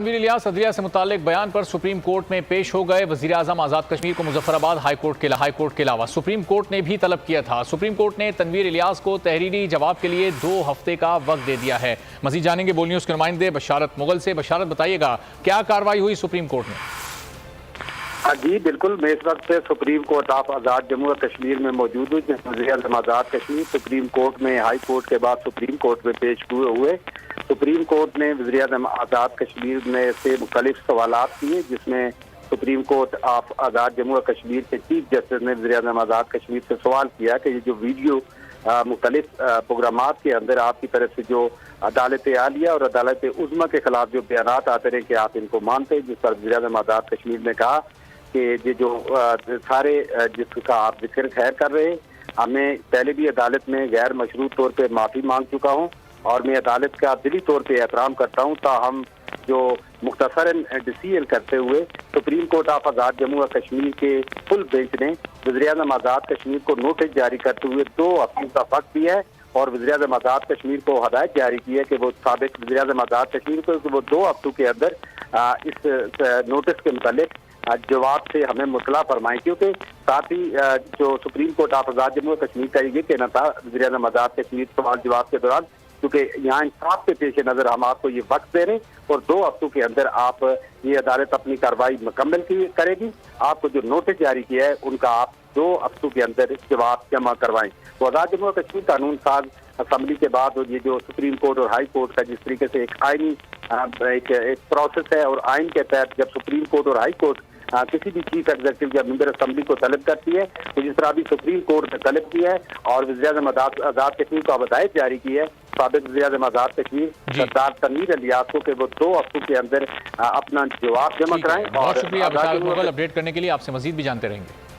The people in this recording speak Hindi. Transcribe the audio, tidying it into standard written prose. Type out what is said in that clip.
तनवीर इलियास अदलिया से मुताल्लिक बयान पर सुप्रीम कोर्ट में पेश हो गए। वज़ीर आज़म आज़ाद कश्मीर को मुजफ्फराबाद हाई कोर्ट के अलावा सुप्रीम कोर्ट ने भी तलब किया था। सुप्रीम कोर्ट ने तनवीर इलियास को तहरीरी जवाब के लिए 2 हफ्ते का वक्त दे दिया है। मजीद जानेंगे बोल न्यूज़ के नुमाइंदे बशारत मुगल से। बशारत, बताइएगा क्या कार्रवाई हुई सुप्रीम कोर्ट में? जी बिल्कुल, मैं इस वक्त सुप्रीम कोर्ट ऑफ आज़ाद जम्मू और कश्मीर में मौजूद हूँ। वज़ीर आज़म आज़ाद कश्मीर सुप्रीम कोर्ट में हाई कोर्ट के बाद सुप्रीम कोर्ट में पेश हुए। सुप्रीम कोर्ट ने वज़ीर आज़म आज़ाद कश्मीर में से मुख्तलिफ सवालात किए, जिसमें सुप्रीम कोर्ट ऑफ आज़ाद जम्मू और कश्मीर के चीफ जस्टिस ने वज़ीर आज़म आज़ाद कश्मीर से सवाल किया कि ये जो वीडियो मुख्तलिफ प्रोग्रामात के अंदर आपकी तरफ से जो अदालत आलिया और अदालत उज़्मा के खिलाफ जो बयान आते रहे कि आप इनको मानते हैं, जिस पर वज़ीर आज़म आज़ाद कश्मीर ने कहा कि ये जो सारे जिसका आप जिक्र खैर कर रहे हैं, हमें पहले भी अदालत में गैर मशरूत तौर पे माफ़ी मांग चुका हूँ और मैं अदालत का दिली तौर पे एहतराम करता हूँ। ताहम जो मुख्तसरन डिसीजन करते हुए सुप्रीम कोर्ट ऑफ आज़ाद जम्मू और कश्मीर के फुल बेंच ने वज़ीर आज़म आज़ाद कश्मीर को नोटिस जारी करते हुए 2 हफ्तों का वक्त दिया है और वज़ीर आज़म आज़ाद कश्मीर को हदायत जारी की है कि वो साबिक वज़ीर आज़म आज़ाद कश्मीर को वो 2 हफ्तों के अंदर इस नोटिस के मुतालिक जवाब से हमें मुतला फरमाएं, क्योंकि साथ ही जो सुप्रीम कोर्ट ऑफ आज़ाद जम्मू और कश्मीर का ये कहना था वज़ीर आज़म आज़ाद कश्मीर सवाल जवाब के दौरान, क्योंकि यहाँ इंसाफ के पेश नज़र हम आपको ये वक्त दे रहे हैं और 2 हफ्तों के अंदर आप ये अदालत अपनी कार्रवाई मुकम्मल करेगी। आपको जो नोटिस जारी किया है उनका आप 2 हफ्तों के अंदर जवाब जमा करवाएं। तो आज़ाद जम्मू और कश्मीर कानून साज असम्बली के बाद ये जो सुप्रीम कोर्ट और हाई कोर्ट का जिस तरीके से एक आईनी एक प्रोसेस है और आइन के तहत जब सुप्रीम कोर्ट और हाई कोर्ट किसी भी चीफ एग्जीक्यूटिव या मेंबर असम्बली को तलब करती है, तो जिस तरह अभी सुप्रीम कोर्ट ने तलब किया है और वज़ीर आज़म आज़ाद कश्मीर को हदायत जारी की है साबिक वज़ीर आज़म आज़ाद कश्मीर सरदार तनवीर इलियास को कि वो 2 हफ्तों के अंदर अपना जवाब जमा कराएं। बहुत शुक्रिया अपडेट करने के लिए, आपसे मजीद भी जानते रहेंगे।